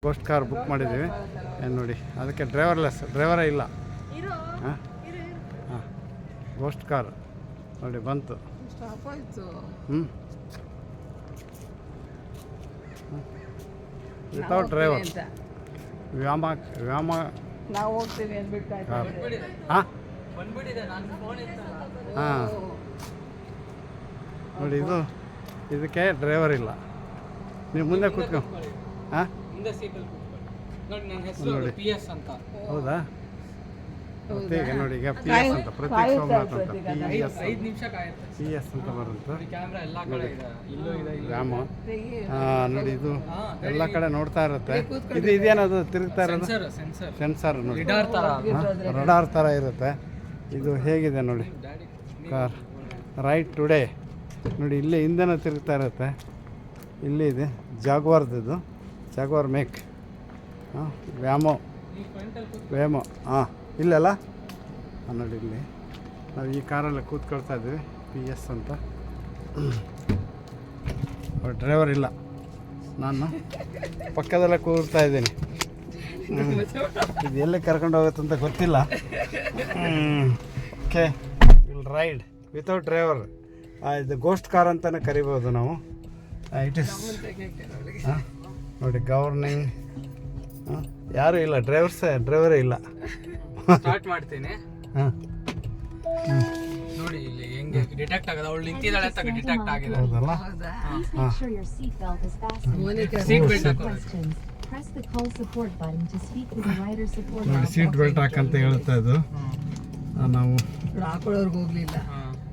Ghost car book ಮಾಡಿದ್ದೀವಿ ನೋಡಿ. ಅದಕ್ಕೆ ಡ್ರೈವರೇ ಇಲ್ಲ. ಹಾಂ ಹಾಂ ಗೋಸ್ಟ್ ಕಾರ್ ನೋಡಿ ಬಂತು. ವಿತೌಟ್ ಡ್ರೈವರ್ ವ್ಯಾಮ ನಾವು ಹೋಗ್ತೀವಿ ಅಂದ್ಬಿಟ್ಟು ಹಾಂ ಹಾಂ ನೋಡಿ ಇದಕ್ಕೆ ಡ್ರೈವರ್ ಇಲ್ಲ. ನೀವು ಮುಂದೆ ಕೂತ್ಕೊ. ಹಾಂ ನೋಡಿ ಹೌದಾ? ಮತ್ತೆ ಈಗ ನೋಡಿ ಈಗ ಪಿ ಎಸ್ ಅಂತ ಪ್ರತೀಕ್ ಸೋಮನಾಥ್ ಅಂತ ಪಿ ಎಸ್ ಅಂತ ಬರುತ್ತೆ ವ್ಯಾಮ. ನೋಡಿ ಇದು ಎಲ್ಲ ಕಡೆ ನೋಡ್ತಾ ಇರುತ್ತೆ. ಇದೇನದು ತಿರುಗ್ತಾ ಇರೋದು ಸೆನ್ಸರ್ ನೋಡಿ, ರಡಾರ್ ಥರ ಇರುತ್ತೆ. ಇದು ಹೇಗಿದೆ ನೋಡಿ ಕಾರ್ ರೈಟ್ ಟುಡೇ ನೋಡಿ. ಇಲ್ಲಿ ಹಿಂದೆನೂ ತಿರುಗ್ತಾ ಇರುತ್ತೆ. ಇಲ್ಲಿ ಇದೆ ಜಾಗ್ವಾರ್ದು, ಜಾಗ್ವಾರ್ ಮೇಕ್ ವ್ಯಾಮೋ ಹಾಂ ಇಲ್ಲೆಲ್ಲ ನೋಡಿ. ಇಲ್ಲಿ ನಾವು ಈ ಕಾರಲ್ಲಿ ಕೂತ್ಕೊಳ್ತಾ ಇದ್ದೀವಿ ಪಿ ಎಸ್ ಅಂತ. ಡ್ರೈವರ್ ಇಲ್ಲ, ನಾನು ಪಕ್ಕದಲ್ಲೇ ಕೂರ್ತಾ ಇದ್ದೀನಿ. ಇದು ಎಲ್ಲಿ ಕರ್ಕೊಂಡು ಹೋಗುತ್ತಂತ ಗೊತ್ತಿಲ್ಲ. Okay will ride without driver. ಇದು ಗೋಸ್ಟ್ ಕಾರ್ ಅಂತಲೇ ಕರಿಬೋದು ನಾವು. ಇಟ್ ಇಸ್ ನೋಡಿ ಗವರ್ನಿಂಗ್. ಯಾರೂ ಇಲ್ಲ, ಡ್ರೈವರೇ ಇಲ್ಲ. ಸ್ಟಾರ್ಟ್ ಮಾಡ್ತೀನಿ. ಹಾಂ ನೋಡಿ ಇಲ್ಲಿ ಹೆಂಗೆ ಡಿಟೆಕ್ಟ್ ಆಗೋದು. ಅವಳು ನಿಂತಿದ್ದಾಳೆ ಅಂತ ಡಿಟೆಕ್ಟ್ ಆಗಿದೆ. ಹೌದಲ್ಲ? ಹಾಂ ಸೀಟ್ ಬೆಲ್ಟ್ ಹಾಕೋ. ನೋಡಿ ಸೀಟ್ ಬೆಲ್ಟ್ ಹಾಕಂತ ಹೇಳ್ತಾ ಇದ್ದು ನಾವು ಹಾಕೊಳ್ಳೋರ್ಗೆ ಹೋಗ್ಲಿಲ್ಲ.